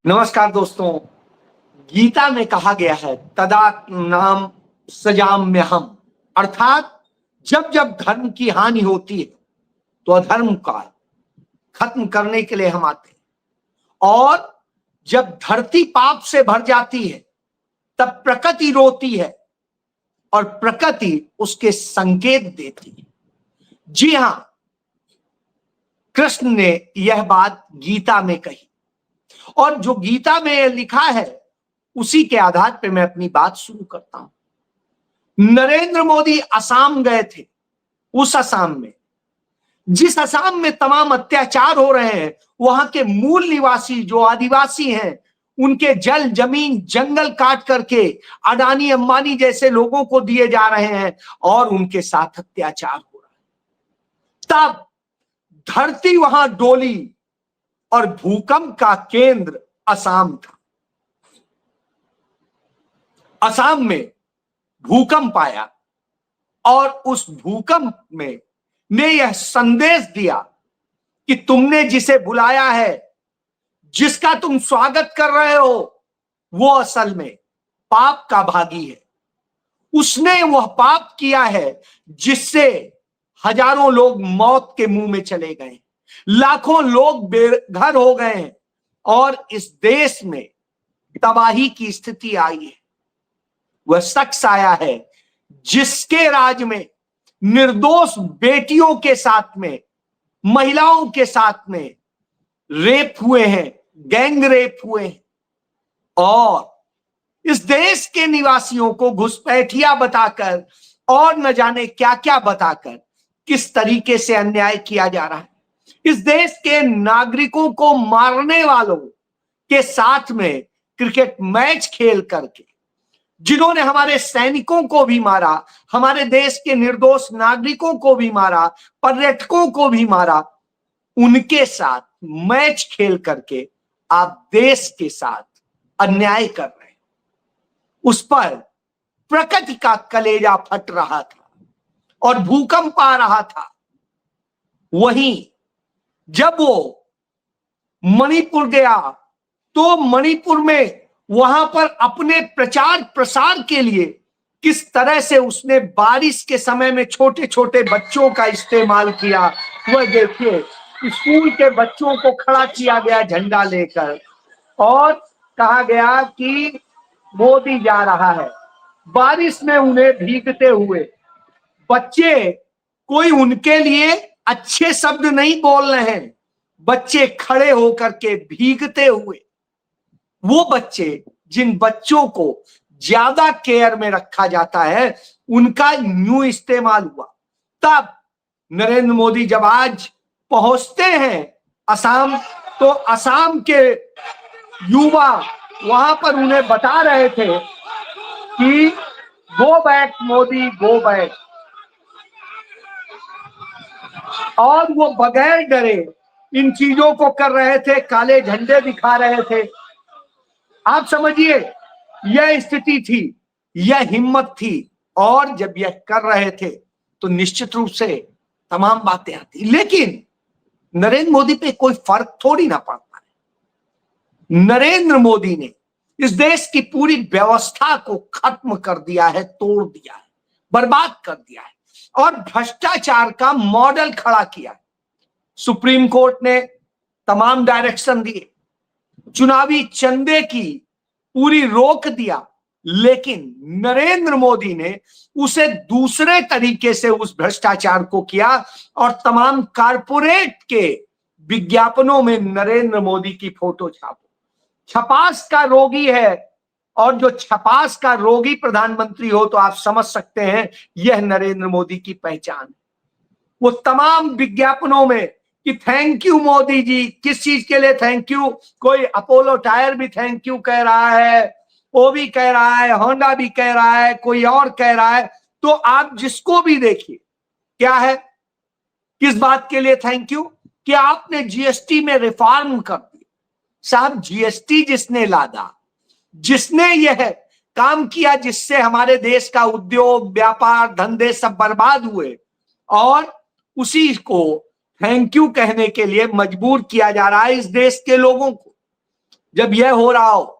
नमस्कार दोस्तों। गीता में कहा गया है तदा नाम सजाम्य हम, अर्थात जब जब धर्म की हानि होती है तो अधर्म का खत्म करने के लिए हम आते हैं, और जब धरती पाप से भर जाती है तब प्रकृति रोती है और प्रकृति उसके संकेत देती है। जी हां, कृष्ण ने यह बात गीता में कही और जो गीता में लिखा है उसी के आधार पर मैं अपनी बात शुरू करता हूं। नरेंद्र मोदी असम गए थे। उस असम में, जिस असम में तमाम अत्याचार हो रहे हैं, वहां के मूल निवासी जो आदिवासी हैं, उनके जल जमीन जंगल काट करके अडानी अंबानी जैसे लोगों को दिए जा रहे हैं और उनके साथ अत्याचार हो रहा है। तब धरती वहां डोली और भूकंप का केंद्र असम था। असम में भूकंप आया और उस भूकंप में ने यह संदेश दिया कि तुमने जिसे बुलाया है, जिसका तुम स्वागत कर रहे हो, वो असल में पाप का भागी है। उसने वह पाप किया है जिससे हजारों लोग मौत के मुंह में चले गए, लाखों लोग बेघर हो गए हैं और इस देश में तबाही की स्थिति आई है। वह शख्स आया है जिसके राज में निर्दोष बेटियों के साथ में, महिलाओं के साथ में रेप हुए हैं, गैंग रेप हुए हैं, और इस देश के निवासियों को घुसपैठिया बताकर और न जाने क्या क्या बताकर किस तरीके से अन्याय किया जा रहा है। इस देश के नागरिकों को मारने वालों के साथ में क्रिकेट मैच खेल करके, जिन्होंने हमारे सैनिकों को भी मारा, हमारे देश के निर्दोष नागरिकों को भी मारा, पर्यटकों को भी मारा, उनके साथ मैच खेल करके आप देश के साथ अन्याय कर रहे हैं। उस पर प्रकृति का कलेजा फट रहा था और भूकंप आ रहा था। वहीं जब वो मणिपुर गया तो मणिपुर में वहां पर अपने प्रचार प्रसार के लिए किस तरह से उसने बारिश के समय में छोटे छोटे बच्चों का इस्तेमाल किया, वह देखिए। स्कूल के बच्चों को खड़ा किया गया झंडा लेकर और कहा गया कि मोदी जा रहा है। बारिश में उन्हें भीगते हुए बच्चे, कोई उनके लिए अच्छे शब्द नहीं बोल रहे हैं, बच्चे खड़े होकर के भीगते हुए, वो बच्चे जिन बच्चों को ज्यादा केयर में रखा जाता है, उनका न्यू इस्तेमाल हुआ। तब नरेंद्र मोदी जब आज पहुंचते हैं असम, तो असम के युवा वहां पर उन्हें बता रहे थे कि go back Modi, go back, और वो बगैर डरे इन चीजों को कर रहे थे, काले झंडे दिखा रहे थे। आप समझिए, यह स्थिति थी, यह हिम्मत थी, और जब यह कर रहे थे तो निश्चित रूप से तमाम बातें आती, लेकिन नरेंद्र मोदी पे कोई फर्क थोड़ी ना पड़ता है। नरेंद्र मोदी ने इस देश की पूरी व्यवस्था को खत्म कर दिया है, तोड़ दिया है, बर्बाद कर दिया है और भ्रष्टाचार का मॉडल खड़ा किया है। सुप्रीम कोर्ट ने तमाम डायरेक्शन दिए, चुनावी चंदे की पूरी रोक दिया, लेकिन नरेंद्र मोदी ने उसे दूसरे तरीके से उस भ्रष्टाचार को किया और तमाम कारपोरेट के विज्ञापनों में नरेंद्र मोदी की फोटो छापो। छपास का रोगी है, और जो छपास का रोगी प्रधानमंत्री हो तो आप समझ सकते हैं यह नरेंद्र मोदी की पहचान है। वो तमाम विज्ञापनों में कि थैंक यू मोदी जी, किस चीज के लिए थैंक यू, कोई अपोलो टायर भी थैंक यू कह रहा है, वो भी कह रहा है, होंडा भी कह रहा है, कोई और कह रहा है, तो आप जिसको भी देखिए क्या है, किस बात के लिए थैंक यू, कि आपने जीएसटी में रिफॉर्म कर दिया। साहब, जीएसटी जिसने लादा, जिसने यह काम किया जिससे हमारे देश का उद्योग, व्यापार, धंधे सब बर्बाद हुए, और उसी को थैंक यू कहने के लिए मजबूर किया जा रहा है इस देश के लोगों को। जब यह हो रहा हो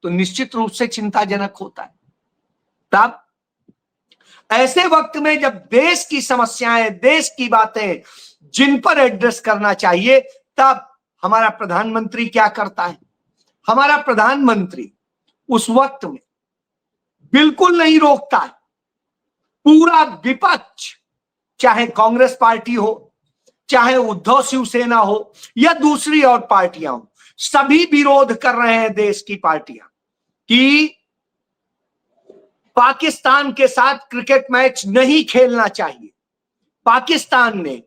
तो निश्चित रूप से चिंताजनक होता है। तब ऐसे वक्त में जब देश की समस्याएं, देश की बातें जिन पर एड्रेस करना चाहिए, तब हमारा प्रधानमंत्री क्या करता है? हमारा प्रधानमंत्री उस वक्त में बिल्कुल नहीं रोकता है। पूरा विपक्ष, चाहे कांग्रेस पार्टी हो, चाहे उद्धव शिवसेना हो या दूसरी और पार्टियां हो, सभी विरोध कर रहे हैं देश की पार्टियां कि पाकिस्तान के साथ क्रिकेट मैच नहीं खेलना चाहिए। पाकिस्तान ने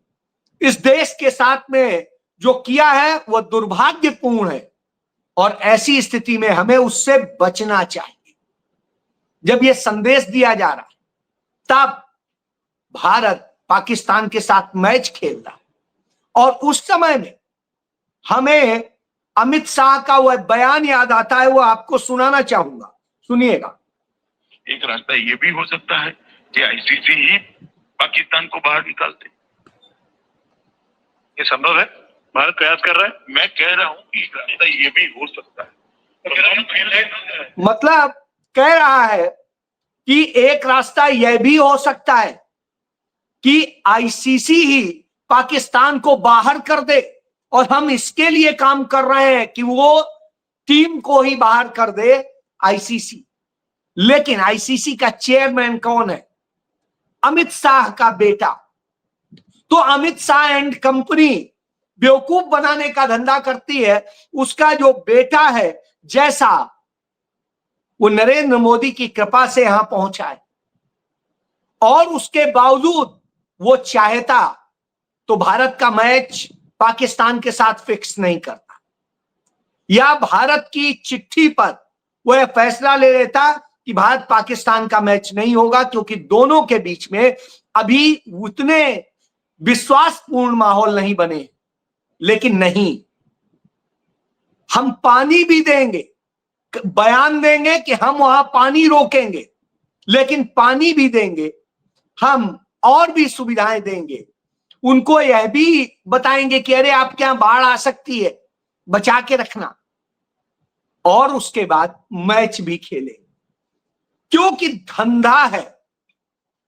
इस देश के साथ में जो किया है वह दुर्भाग्यपूर्ण है और ऐसी स्थिति में हमें उससे बचना चाहिए। जब यह संदेश दिया जा रहा है तब भारत पाकिस्तान के साथ मैच खेल रहा है और उस समय में हमें अमित शाह का वह बयान याद आता है, वो आपको सुनाना चाहूंगा, सुनिएगा। एक रास्ता ये भी हो सकता है कि आईसीसी ही पाकिस्तान को बाहर निकाल दे। ये संभव है, भारत प्रयास कर रहा है। मैं कह रहा हूं कि रास्ता ये भी हो सकता है। मतलब कह रहा है कि एक रास्ता यह भी हो सकता है कि आईसीसी ही पाकिस्तान को बाहर कर दे और हम इसके लिए काम कर रहे हैं कि वो टीम को ही बाहर कर दे आईसीसी। लेकिन आईसीसी का चेयरमैन कौन है? अमित शाह का बेटा। तो अमित शाह एंड कंपनी बेवकूफ बनाने का धंधा करती है। उसका जो बेटा है, जैसा वो नरेंद्र मोदी की कृपा से यहां पहुंचा है और उसके बावजूद वो चाहता तो भारत का मैच पाकिस्तान के साथ फिक्स नहीं करता, या भारत की चिट्ठी पर वह फैसला ले लेता कि भारत पाकिस्तान का मैच नहीं होगा, क्योंकि दोनों के बीच में अभी उतने विश्वासपूर्ण माहौल नहीं बने। लेकिन नहीं, हम पानी भी देंगे, बयान देंगे कि हम वहां पानी रोकेंगे, लेकिन पानी भी देंगे, हम और भी सुविधाएं देंगे। उनको यह भी बताएंगे कि अरे आपके यहां बाढ़ आ सकती है, बचा के रखना, और उसके बाद मैच भी खेले, क्योंकि धंधा है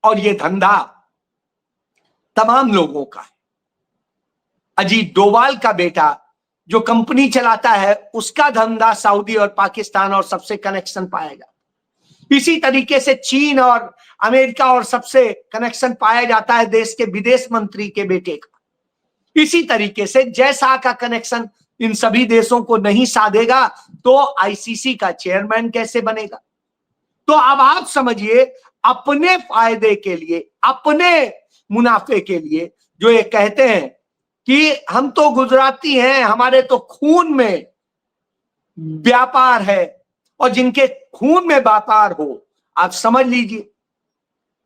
और यह धंधा तमाम लोगों का है। अजीत डोभाल का बेटा जो कंपनी चलाता है, उसका धंधा सऊदी और पाकिस्तान और सबसे कनेक्शन पाएगा। इसी तरीके से चीन और अमेरिका और सबसे कनेक्शन पाया जाता है देश के विदेश मंत्री के बेटे का। इसी तरीके से जय शाह का कनेक्शन इन सभी देशों को नहीं साधेगा तो आईसीसी का चेयरमैन कैसे बनेगा? तो अब आप समझिए, अपने फायदे के लिए, अपने मुनाफे के लिए जो ये कहते हैं कि हम तो गुजराती हैं, हमारे तो खून में व्यापार है, और जिनके खून में व्यापार हो, आप समझ लीजिए,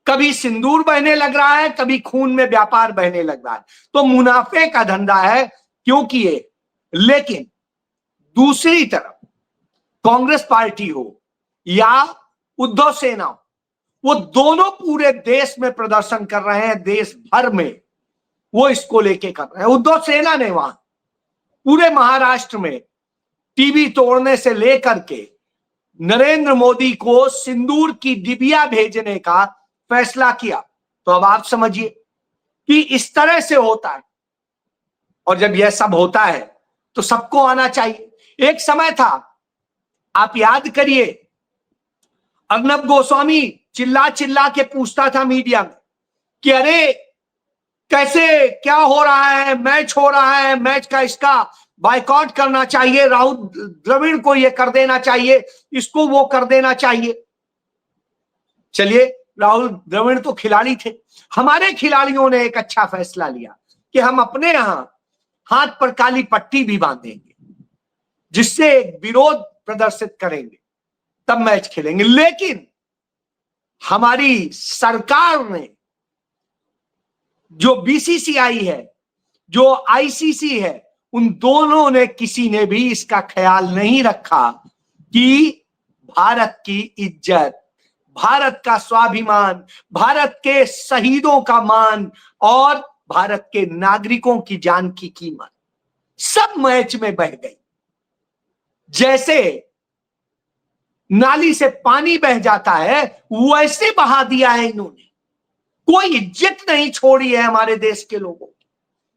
कभी सिंदूर बहने लग रहा है, कभी खून में व्यापार बहने लग रहा है। तो मुनाफे का धंधा है क्योंकि ये। लेकिन दूसरी तरफ कांग्रेस पार्टी हो या उद्धव सेना हो, वो दोनों पूरे देश में प्रदर्शन कर रहे हैं, देश भर में वो इसको लेके कर रहे हैं। उद्धव सेना ने वहां पूरे महाराष्ट्र में टीवी तोड़ने से लेकर के नरेंद्र मोदी को सिंदूर की डिबिया भेजने का फैसला किया। तो अब आप समझिए कि इस तरह से होता है, और जब यह सब होता है तो सबको आना चाहिए। एक समय था, आप याद करिए, अर्नब गोस्वामी चिल्ला चिल्ला के पूछता था मीडिया में कि अरे कैसे, क्या हो रहा है, मैच हो रहा है, मैच का इसका बायकॉट करना चाहिए, राहुल द्रविड़ को ये कर देना चाहिए, इसको वो कर देना चाहिए। चलिए, राहुल द्रविड़ तो खिलाड़ी थे। हमारे खिलाड़ियों ने एक अच्छा फैसला लिया कि हम अपने यहां हाथ पर काली पट्टी भी बांधेंगे, जिससे एक विरोध प्रदर्शित करेंगे, तब मैच खेलेंगे। लेकिन हमारी सरकार ने, जो बीसीसीआई है, जो आईसीसी है, उन दोनों ने किसी ने भी इसका ख्याल नहीं रखा कि भारत की इज्जत, भारत का स्वाभिमान, भारत के शहीदों का मान और भारत के नागरिकों की जान की कीमत सब मैच में बह गई। जैसे नाली से पानी बह जाता है वैसे बहा दिया है इन्होंने। कोई इज्जत नहीं छोड़ी है हमारे देश के लोगों की,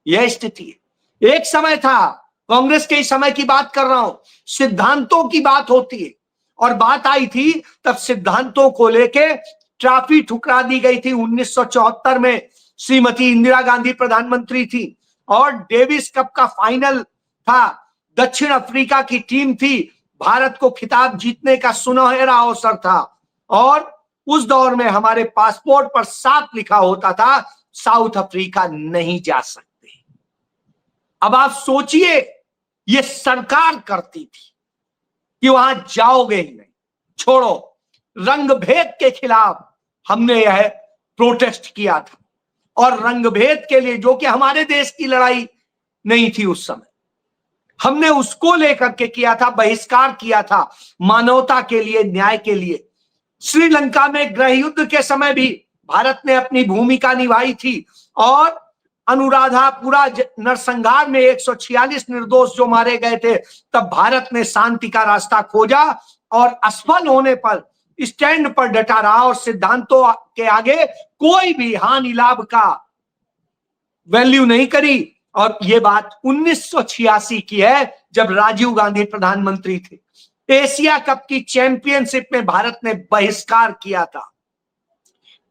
यह स्थिति है। एक समय था, कांग्रेस के समय की बात कर रहा हूं, सिद्धांतों की बात होती है, और बात आई थी तब सिद्धांतों को लेके ट्रॉफी ठुकरा दी गई थी 1974 में। श्रीमती इंदिरा गांधी प्रधानमंत्री थी और डेविस कप का फाइनल था, दक्षिण अफ्रीका की टीम थी, भारत को खिताब जीतने का सुनहरा अवसर था, और उस दौर में हमारे पासपोर्ट पर साफ लिखा होता था साउथ अफ्रीका नहीं जा सकते। अब आप सोचिए, ये सरकार करती थी कि वहां जाओगे ही नहीं, छोड़ो। रंगभेद के खिलाफ हमने यह प्रोटेस्ट किया था, और रंगभेद के लिए, जो कि हमारे देश की लड़ाई नहीं थी उस समय, हमने उसको लेकर के किया था, बहिष्कार किया था, मानवता के लिए, न्याय के लिए। श्रीलंका में गृह युद्ध के समय भी भारत ने अपनी भूमिका निभाई थी, और अनुराधापुरा नरसंहार में 146 निर्दोष जो मारे गए थे, तब भारत ने शांति का रास्ता खोजा और असफल होने पर स्टैंड पर डटा रहा, और सिद्धांतों के आगे कोई भी हानि लाभ का वैल्यू नहीं करी। और ये बात 1986 की है, जब राजीव गांधी प्रधानमंत्री थे। एशिया कप की चैंपियनशिप में भारत ने बहिष्कार किया था।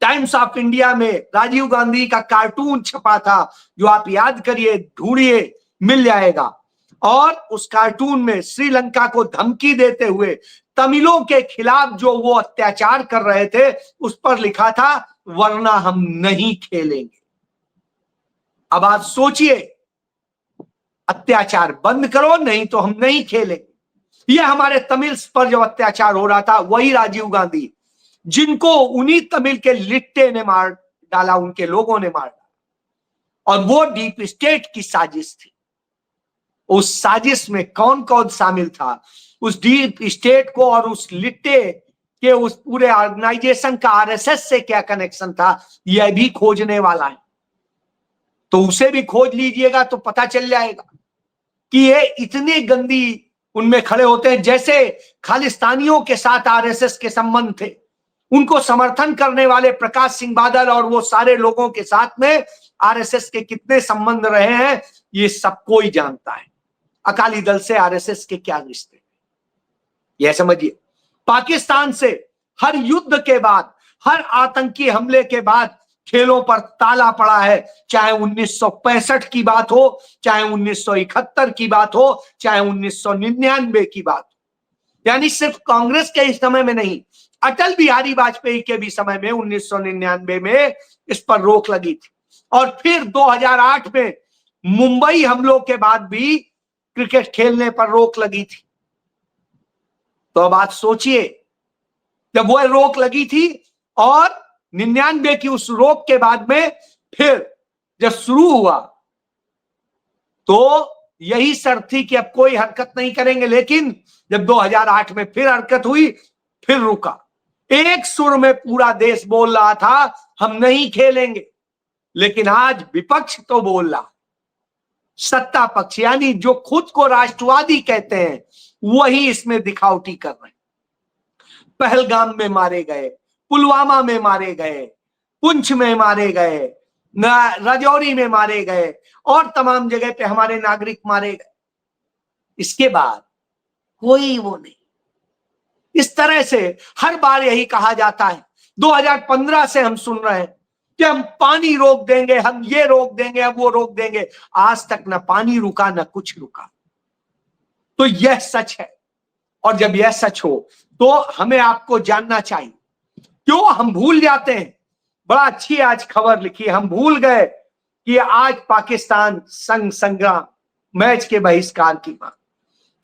टाइम्स ऑफ इंडिया में राजीव गांधी का कार्टून छपा था, जो आप याद करिए, ढूंढिए, मिल जाएगा। और उस कार्टून में श्रीलंका को धमकी देते हुए तमिलों के खिलाफ जो वो अत्याचार कर रहे थे, उस पर लिखा था वरना हम नहीं खेलेंगे। अब आप सोचिए, अत्याचार बंद करो, नहीं तो हम नहीं खेलेंगे। यह हमारे तमिल्स पर जो अत्याचार हो रहा था, वही राजीव गांधी, जिनको उन्हीं तमिल के लिट्टे ने मार डाला, उनके लोगों ने मार डाला, और वो डीप स्टेट की साजिश थी। उस साजिश में कौन कौन शामिल था, उस डीप स्टेट को और उस लिट्टे के उस पूरे ऑर्गेनाइजेशन का आरएसएस से क्या कनेक्शन था, यह भी खोजने वाला है। तो उसे भी खोज लीजिएगा तो पता चल जाएगा कि ये इतनी गंदी उनमें खड़े होते हैं। जैसे खालिस्तानियों के साथ आरएसएस के संबंध थे, उनको समर्थन करने वाले प्रकाश सिंह बादल और वो सारे लोगों के साथ में आरएसएस के कितने संबंध रहे हैं, ये सब कोई जानता है। अकाली दल से आरएसएस के क्या रिश्ते, यह समझिए। पाकिस्तान से हर युद्ध के बाद, हर आतंकी हमले के बाद खेलों पर ताला पड़ा है, चाहे 1965 की बात हो, चाहे 1971 की बात हो, चाहे 1999 की बात हो। यानी सिर्फ कांग्रेस के इस समय में नहीं, अटल बिहारी वाजपेयी के भी समय में 1999 में इस पर रोक लगी थी, और फिर 2008 में मुंबई हमलों के बाद भी क्रिकेट खेलने पर रोक लगी थी। तो अब आप सोचिए, जब वो रोक लगी थी और 99 की उस रोक के बाद में फिर जब शुरू हुआ, तो यही शर्त थी कि अब कोई हरकत नहीं करेंगे। लेकिन जब 2008 में फिर हरकत हुई, फिर रुका। एक सुर में पूरा देश बोल रहा था हम नहीं खेलेंगे, लेकिन आज विपक्ष तो बोल रहा, सत्ता पक्ष यानी जो खुद को राष्ट्रवादी कहते हैं, वही इसमें दिखावटी कर रहे हैं। पहलगाम में मारे गए, पुलवामा में मारे गए, पुंछ में मारे गए, राजौरी में मारे गए, और तमाम जगह पे हमारे नागरिक मारे गए। इसके बाद कोई वो नहीं। इस तरह से हर बार यही कहा जाता है। 2015 से हम सुन रहे हैं कि हम पानी रोक देंगे, हम ये रोक देंगे, हम वो रोक देंगे। आज तक न पानी रुका, न कुछ रुका। तो यह सच है, और जब यह सच हो तो हमें आपको जानना चाहिए। क्यों हम भूल जाते हैं? बड़ा अच्छी आज खबर लिखी, हम भूल गए कि आज पाकिस्तान संघ संग्राम मैच के बहिष्कार की मांग।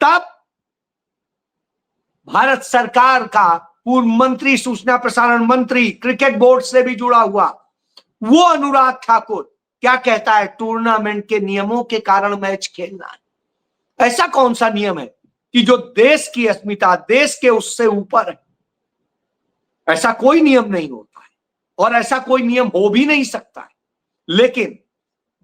तब भारत सरकार का पूर्व मंत्री, सूचना प्रसारण मंत्री, क्रिकेट बोर्ड से भी जुड़ा हुआ वो अनुराग ठाकुर क्या कहता है, टूर्नामेंट के नियमों के कारण मैच खेलना है। ऐसा कौन सा नियम है कि जो देश की अस्मिता, देश के उससे ऊपर है? ऐसा कोई नियम नहीं होता है, और ऐसा कोई नियम हो भी नहीं सकता है। लेकिन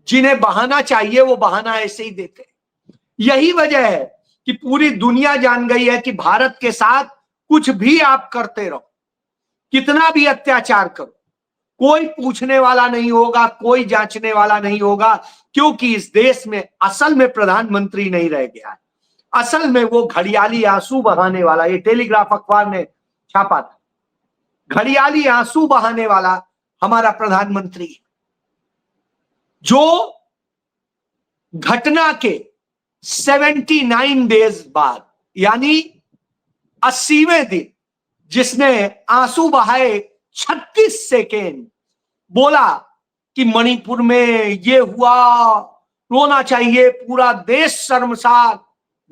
जिन्हें बहाना चाहिए वो बहाना ऐसे ही देते हैं। यही वजह है कि पूरी दुनिया जान गई है कि भारत के साथ कुछ भी आप करते रहो, कितना भी अत्याचार करो, कोई पूछने वाला नहीं होगा, कोई जांचने वाला नहीं होगा, क्योंकि इस देश में असल में प्रधानमंत्री नहीं रह गया है। असल में वो घड़ियाली आंसू बहाने वाला, ये टेलीग्राफ अखबार ने छापा था, घड़ियाली आंसू बहाने वाला हमारा प्रधानमंत्री, जो घटना के 79 डेज बाद यानी 80वें दिन जिसने आंसू बहाए 36 सेकेंड, बोला कि मणिपुर में ये हुआ, रोना चाहिए, पूरा देश शर्मसार।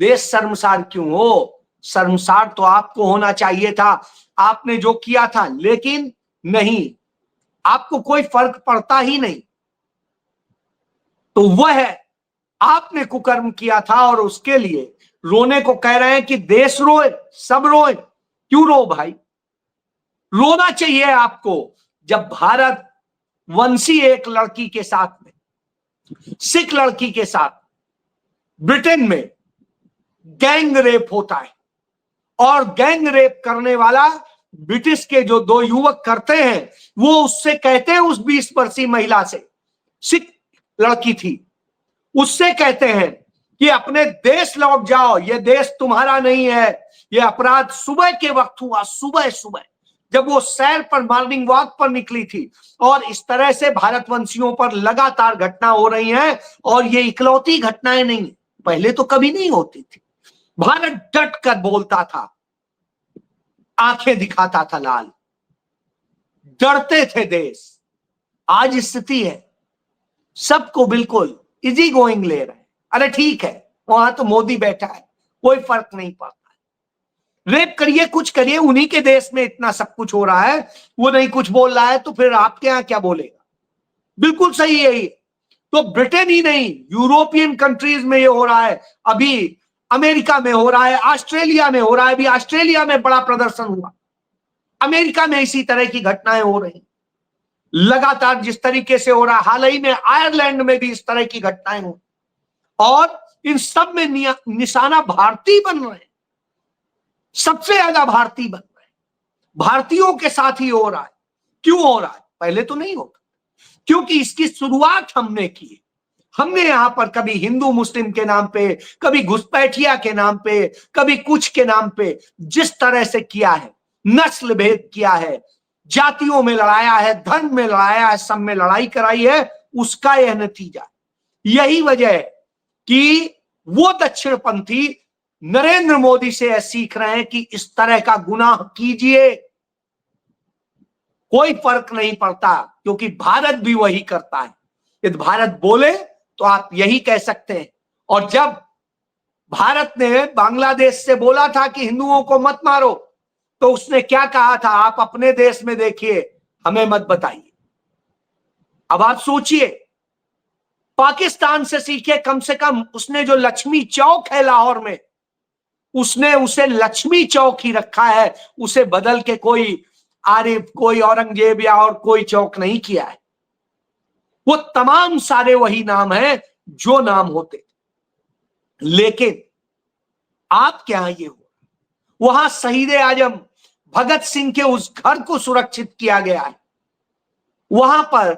देश शर्मसार क्यों हो? शर्मसार तो आपको होना चाहिए था, आपने जो किया था, लेकिन नहीं, आपको कोई फर्क पड़ता ही नहीं। तो वह आपने कुकर्म किया था और उसके लिए रोने को कह रहे हैं कि देश रोए, सब रोए। क्यों रो भाई? रोना चाहिए आपको जब भारत वंशी एक लड़की के साथ में, सिख लड़की के साथ ब्रिटेन में गैंग रेप होता है, और गैंग रेप करने वाला ब्रिटिश के जो 2 युवक करते हैं, वो उससे कहते हैं, उस 20 वर्षीय महिला से, सिख लड़की थी, उससे कहते हैं कि अपने देश लौट जाओ, ये देश तुम्हारा नहीं है। ये अपराध सुबह के वक्त हुआ, सुबह सुबह जब वो सैर पर, मॉर्निंग वॉक पर निकली थी। और इस तरह से भारतवंशियों पर लगातार घटना हो रही हैं, और ये इकलौती घटनाएं नहीं, पहले तो कभी नहीं होती थी। भारत डट कर बोलता था, आंखें दिखाता था लाल, डरते थे देश। आज स्थिति है, सबको बिल्कुल इजी गोइंग ले रहे हैं, अरे ठीक है, वहां तो मोदी बैठा है, कोई फर्क नहीं पड़ता, रेप करिए, कुछ करिए, उन्हीं के देश में इतना सब कुछ हो रहा है, वो नहीं कुछ बोल रहा है, तो फिर आपके यहां क्या बोलेगा? बिल्कुल सही है ये। तो ब्रिटेन ही नहीं, यूरोपियन कंट्रीज में ये हो रहा है, अभी अमेरिका में हो रहा है, ऑस्ट्रेलिया में हो रहा है, अभी ऑस्ट्रेलिया में बड़ा प्रदर्शन हुआ, अमेरिका में इसी तरह की घटनाएं हो रही लगातार, जिस तरीके से हो रहा है। हाल ही में आयरलैंड में भी इस तरह की घटनाएं हो, और इन सब में निशाना भारतीय बन रहे हैं, सबसे ज्यादा भारतीय बन रहे हैं, भारतीयों के साथ ही हो रहा है। क्यों हो रहा है? पहले तो नहीं होता, क्योंकि इसकी शुरुआत हमने की। हमने यहां पर कभी हिंदू मुस्लिम के नाम पे, कभी घुसपैठिया के नाम पे, कभी कुछ के नाम पे जिस तरह से किया है, नस्ल भेद किया है, जातियों में लड़ाया है, धर्म में लड़ाया है, सब में लड़ाई कराई है, उसका यह नतीजा। यही वजह है कि वो दक्षिणपंथी नरेंद्र मोदी से सीख रहे हैं कि इस तरह का गुनाह कीजिए, कोई फर्क नहीं पड़ता, क्योंकि भारत भी वही करता है। यदि भारत बोले तो आप यही कह सकते हैं। और जब भारत ने बांग्लादेश से बोला था कि हिंदुओं को मत मारो, तो उसने क्या कहा था? आप अपने देश में देखिए, हमें मत बताइए। अब आप सोचिए, पाकिस्तान से सीखे, कम से कम उसने जो लक्ष्मी चौक है लाहौर में, उसने उसे लक्ष्मी चौक ही रखा है, उसे बदल के कोई आरिफ, कोई औरंगजेब या और कोई चौक नहीं किया है। वो तमाम सारे वही नाम हैं जो नाम होते। लेकिन आप क्या ये हो, वहां शहीद आजम भगत सिंह के उस घर को सुरक्षित किया गया है, वहां पर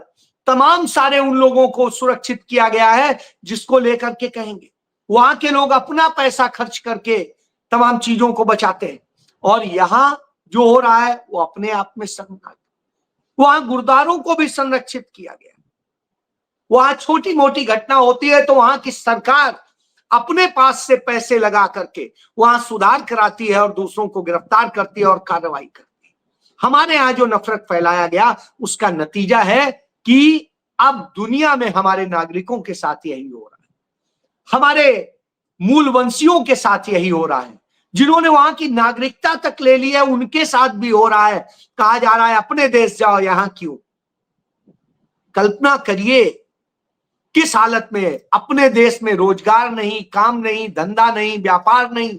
तमाम सारे उन लोगों को सुरक्षित किया गया है जिसको लेकर के कहेंगे। वहां के लोग अपना पैसा खर्च करके तमाम चीजों को बचाते हैं, और यहां जो हो रहा है वो अपने आप में शर्मनाक। वहां गुरुद्वारों को भी संरक्षित किया गया, वहां छोटी मोटी घटना होती है तो वहां की सरकार अपने पास से पैसे लगा करके वहां सुधार कराती है और दूसरों को गिरफ्तार करती है और कार्रवाई करती है। हमारे यहां जो नफरत फैलाया गया, उसका नतीजा है कि अब दुनिया में हमारे नागरिकों के साथ यही हो रहा है, हमारे मूल वंशियों के साथ यही हो रहा है, जिन्होंने वहां की नागरिकता तक ले ली है उनके साथ भी हो रहा है। कहा जा रहा है अपने देश जाओ, यहां क्यों? कल्पना करिए किस हालत में, अपने देश में रोजगार नहीं, काम नहीं, धंधा नहीं, व्यापार नहीं,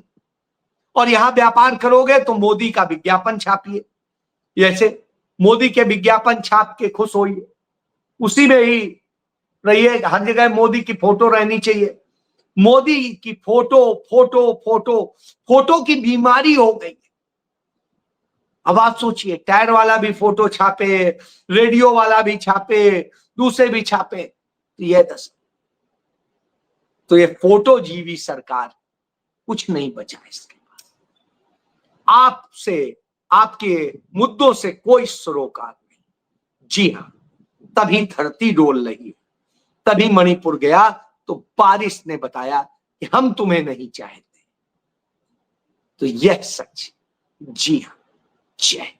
और यहां व्यापार करोगे तो मोदी का विज्ञापन छापिए, जैसे मोदी के विज्ञापन छाप के खुश होइए, उसी में ही रहिए, हर जगह मोदी की फोटो रहनी चाहिए, मोदी की फोटो फोटो फोटो फोटो की बीमारी हो गई। अब आप सोचिए, टायर वाला भी फोटो छापे, रेडियो वाला भी छापे, दूसरे भी छापे, तो ये फोटो जीवी सरकार, कुछ नहीं बचा इसके बाद। आपसे, आपके मुद्दों से कोई सरोकार नहीं। जी हां, तभी धरती डोल रही, तभी मणिपुर गया तो बारिश ने बताया कि हम तुम्हें नहीं चाहते। तो यह सच। जी हां, जय।